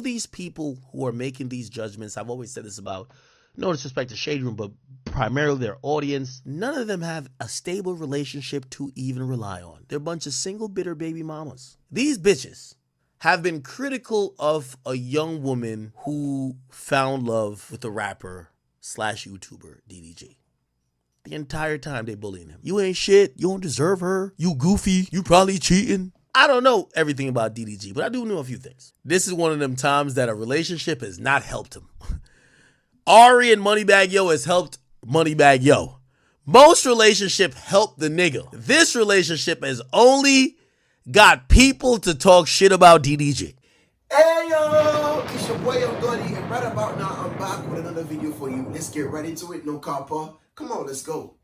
these people who are making these judgments, I've always said this about, no disrespect to Shade Room, but primarily their audience, none of them have a stable relationship to even rely on. They're a bunch of single bitter baby mamas. These bitches have been critical of a young woman who found love with the rapper / YouTuber DDG. The entire time they bullying him. You ain't shit. You don't deserve her. You goofy. You probably cheating. I don't know everything about DDG, but I do know a few things. This is one of them times that a relationship has not helped him. Ari and Moneybag Yo has helped Moneybag Yo. Most relationship help the nigga. This relationship has only got people to talk shit about DDG. Hey yo, it's your boy Young Gotti, and right about now I'm back with another video for you. Let's get right into it, no copper. Come on, let's go.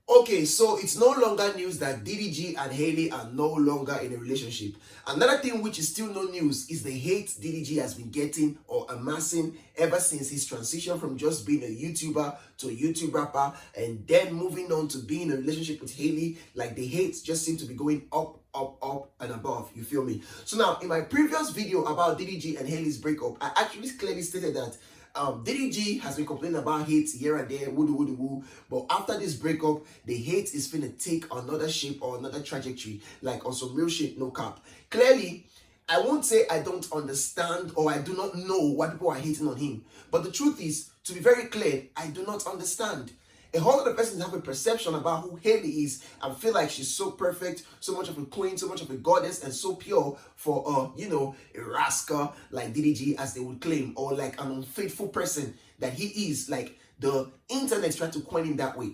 Okay, so it's no longer news that DDG and HALLE are no longer in a relationship. Another thing which is still no news is the hate DDG has been getting or amassing ever since his transition from just being a YouTuber to a YouTube rapper and then moving on to being in a relationship with HALLE. Like the hate just seems to be going up, up and above, you feel me? So now, in my previous video about DDG and HALLE's breakup, I actually clearly stated that DDG has been complaining about hate here and there, woo, but after this breakup, the hate is finna take another shape or another trajectory, like on some real shit, no cap. Clearly, I won't say I don't understand or I do not know why people are hating on him, but the truth is, to be very clear, I do not understand. A whole lot of persons have a perception about who HALLE is and feel like she's so perfect, so much of a queen, so much of a goddess, and so pure for, a rascal like DDG, as they would claim, or like an unfaithful person that he is, like the internet's trying to coin him that way.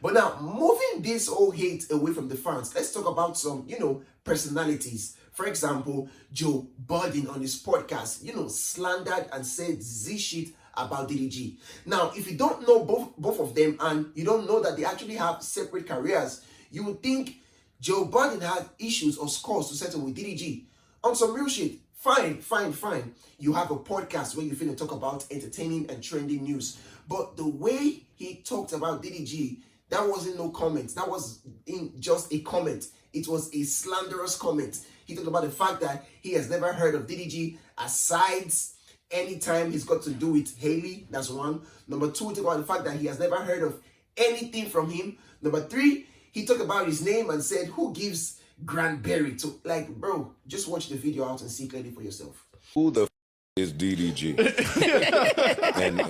But now, moving this whole hate away from the fans, let's talk about some, personalities. For example, Joe Budden on his podcast, slandered and said Z shit about DDG. Now, if you don't know both of them and you don't know that they actually have separate careers, you would think Joe Budden had issues or scores to settle with DDG. On some real shit, fine. You have a podcast where you finna talk about entertaining and trending news. But the way he talked about DDG, that wasn't no comment. That was just a comment. It was a slanderous comment. He talked about the fact that he has never heard of DDG aside anytime he's got to do with HALLE. That's one. Number two, he talked about the fact that he has never heard of anything from him. Number three, he talked about his name and said, who gives Granberry to, like, bro, just watch the video out and see clearly for yourself. Who the is DDG?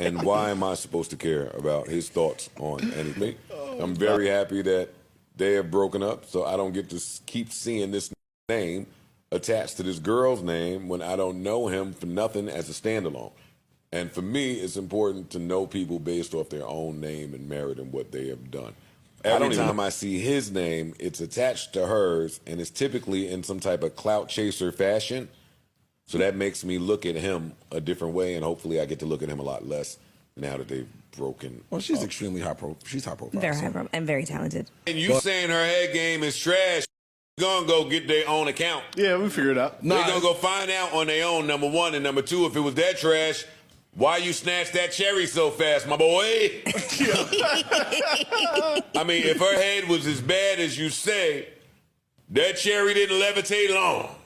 and why am I supposed to care about his thoughts on anything? I'm very happy that they have broken up, so I don't get to keep seeing this name attached to this girl's name when I don't know him for nothing as a standalone. And for me, it's important to know people based off their own name and merit and what they have done. Every time I see his name, it's attached to hers, and it's typically in some type of clout chaser fashion. So that makes me look at him a different way, and hopefully I get to look at him a lot less now that they've broken. Well, she's extremely high profile. She's high profile. Very high profile and very talented. And you saying her head game is trash, gonna go get their own account. Yeah, we figured it out. They're gonna go find out on their own, number one. And number two, if it was that trash, why you snatched that cherry so fast, my boy? I mean, if her head was as bad as you say, that cherry didn't levitate long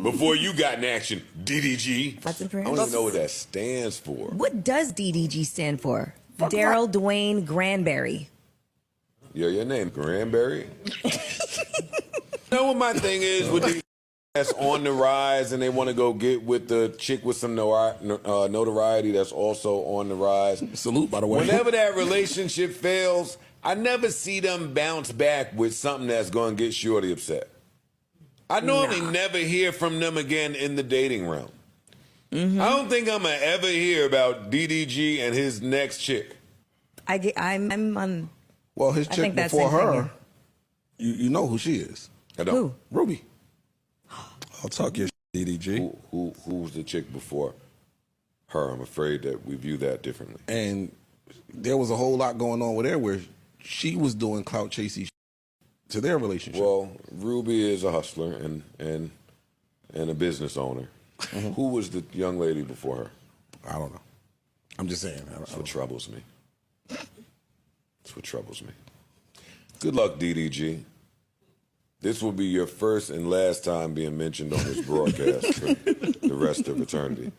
before you got in action, DDG. That's I impressive. don't even know what that stands for. What does DDG stand for? Daryl Dwayne Granberry. Yeah, your name Granberry? You know what my thing is with these that's on the rise and they want to go get with the chick with some notoriety that's also on the rise. Salute, by the way. Whenever that relationship fails, I never see them bounce back with something that's going to get Shorty upset. I normally never hear from them again in the dating realm. I don't think I'm going to ever hear about DDG and his next chick. I'm on... Well, his chick before her, you know who she is. I don't. Who? Ruby. I'll talk your DDG. Who's the chick before her? I'm afraid that we view that differently. And there was a whole lot going on with her where she was doing clout chasing to their relationship. Well, Ruby is a hustler and a business owner. Who was the young lady before her? I don't know. I'm just saying. That's what troubles me. That's what troubles me. Good luck, DDG. This will be your first and last time being mentioned on this broadcast for the rest of eternity.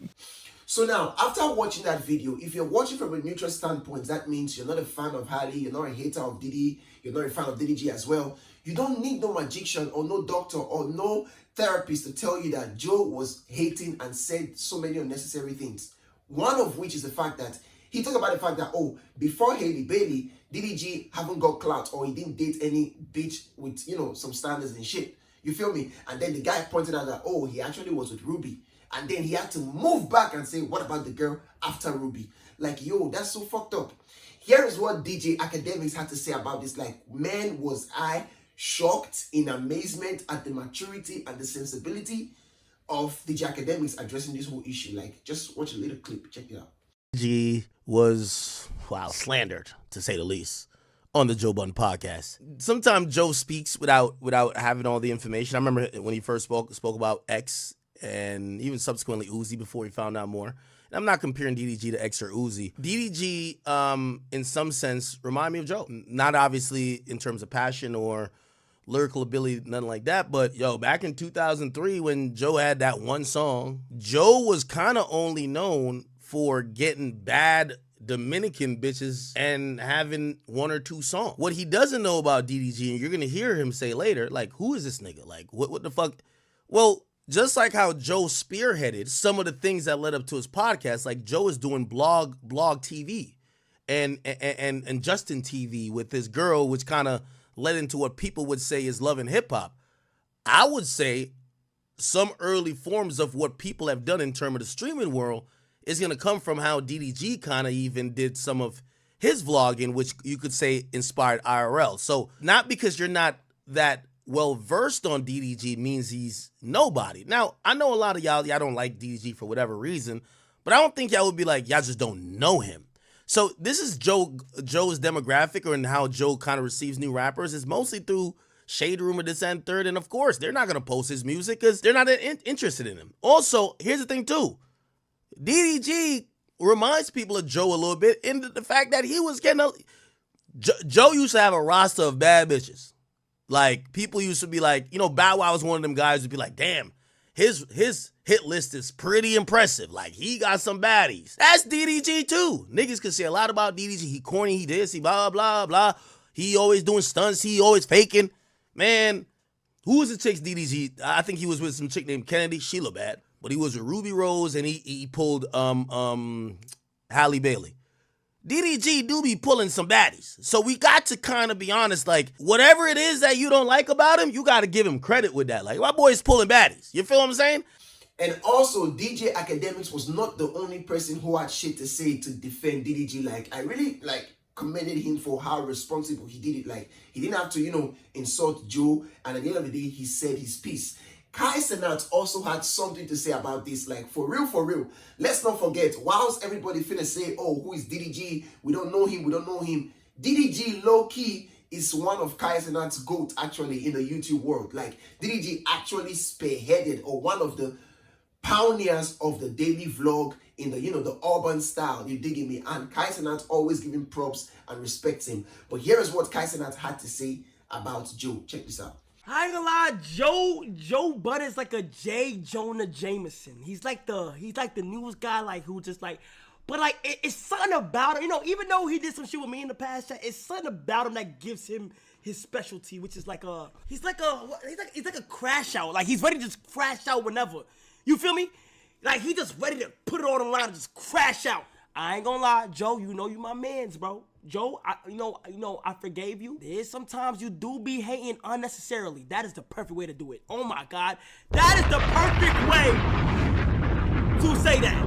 So now, after watching that video, if you're watching from a neutral standpoint, that means you're not a fan of HALLE, you're not a hater of Diddy, you're not a fan of DDG as well. You don't need no magician or no doctor or no therapist to tell you that Joe was hating and said so many unnecessary things. One of which is the fact that he talked about the fact that, oh, before Hailey Bailey, DDG haven't got clout or he didn't date any bitch with, you know, some standards and shit. You feel me? And then the guy pointed out that, oh, he actually was with Ruby. And then he had to move back and say, what about the girl after Ruby? Like, yo, that's so fucked up. Here is what DJ Academics had to say about this. Like, man, was I shocked in amazement at the maturity and the sensibility of DJ Academics addressing this whole issue. Like, just watch a little clip. Check it out. G was, wow, slandered, to say the least, on the Joe Budden podcast. Sometimes Joe speaks without having all the information. I remember when he first spoke about X and even subsequently Uzi before he found out more. And I'm not comparing DDG to X or Uzi. DDG, in some sense, remind me of Joe. Not obviously in terms of passion or lyrical ability, nothing like that. But, yo, back in 2003 when Joe had that one song, Joe was kind of only known for getting bad Dominican bitches and having one or two songs. What he doesn't know about DDG, and you're going to hear him say later, like, who is this nigga? Like, what the fuck? Well, just like how Joe spearheaded some of the things that led up to his podcast, like Joe is doing blog TV and Justin TV with his girl, which kind of led into what people would say is love and hip hop. I would say some early forms of what people have done in terms of the streaming world is going to come from how DDG kind of even did some of his vlogging, which you could say inspired IRL. So not because you're not that well-versed on DDG means he's nobody. Now, I know a lot of y'all don't like DDG for whatever reason, but I don't think y'all would be like, y'all just don't know him. So this is Joe's demographic, or in how Joe kind of receives new rappers. It's mostly through Shade Room of this and third, and of course, they're not going to post his music because they're not interested in him. Also, here's the thing too. DDG reminds people of Joe a little bit in the fact that he was getting Joe used to have a roster of bad bitches. Like, people used to be like, you know, Bow Wow was one of them guys who'd be like, damn, his hit list is pretty impressive. Like, he got some baddies. That's DDG too. Niggas could say a lot about DDG. He corny, he this, he blah, blah, blah. He always doing stunts. He always faking. Man, who was the chick's DDG? I think he was with some chick named Kennedy. She looked bad. But he was with Ruby Rose, and he pulled Halle Bailey. DDG do be pulling some baddies. So we got to kind of be honest, like, whatever it is that you don't like about him, you got to give him credit with that. Like, my boy's pulling baddies. You feel what I'm saying? And also, DJ Academics was not the only person who had shit to say to defend DDG. Like, I really, commended him for how responsible he did it. Like, he didn't have to, you know, insult Joe. And at the end of the day, he said his piece. Kai Cenat also had something to say about this. Like, for real, let's not forget, whilst everybody finna say, oh, who is DDG? We don't know him. DDG, low-key, is one of Kai Cenat's GOAT, actually, in the YouTube world. Like, DDG actually spearheaded, or one of the pioneers of the daily vlog in the, you know, the urban style, you digging me? And Kai Cenat always giving props and respects him. But here is what Kai Cenat had to say about Joe. Check this out. I ain't gonna lie, Joe Budden is like a J. Jonah Jameson. He's like the news guy, like, who just like, but like it's something about him, you know. Even though he did some shit with me in the past, it's something about him that gives him his specialty, which is like he's like a crash out. Like, he's ready to just crash out whenever. You feel me? Like, he just ready to put it on the line and just crash out. I ain't gonna lie, Joe, you know you my mans, bro. Joe, I forgave you. There's sometimes you do be hating unnecessarily. That is the perfect way to do it. Oh my God, that is the perfect way to say that.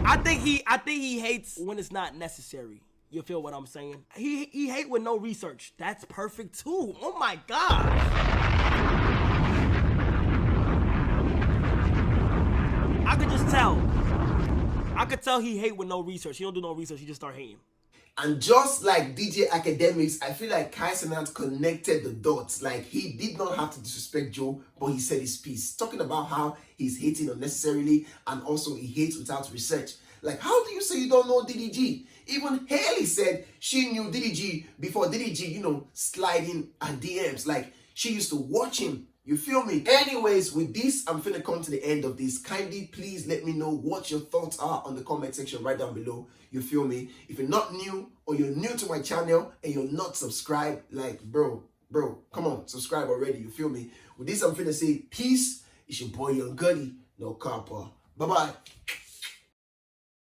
I think he hates when it's not necessary. You feel what I'm saying? He hate with no research. That's perfect too. Oh my God. I could just tell. I could tell he hate with no research. He don't do no research. He just start hating. And just like DJ Academics, I feel like Kai Cenat connected the dots. Like, he did not have to disrespect Joe, but he said his piece, talking about how he's hating unnecessarily and also he hates without research. Like, how do you say you don't know DDG? Even HALLE said she knew DDG before DDG, you know, sliding her DMs. Like, she used to watch him. You feel me? Anyways, with this, I'm finna come to the end of this. Kindly, please let me know what your thoughts are on the comment section right down below. You feel me? If you're not new or you're new to my channel and you're not subscribed, like, bro, come on, subscribe already. You feel me? With this, I'm finna say peace. It's your boy Young Goody, no copper. Bye-bye.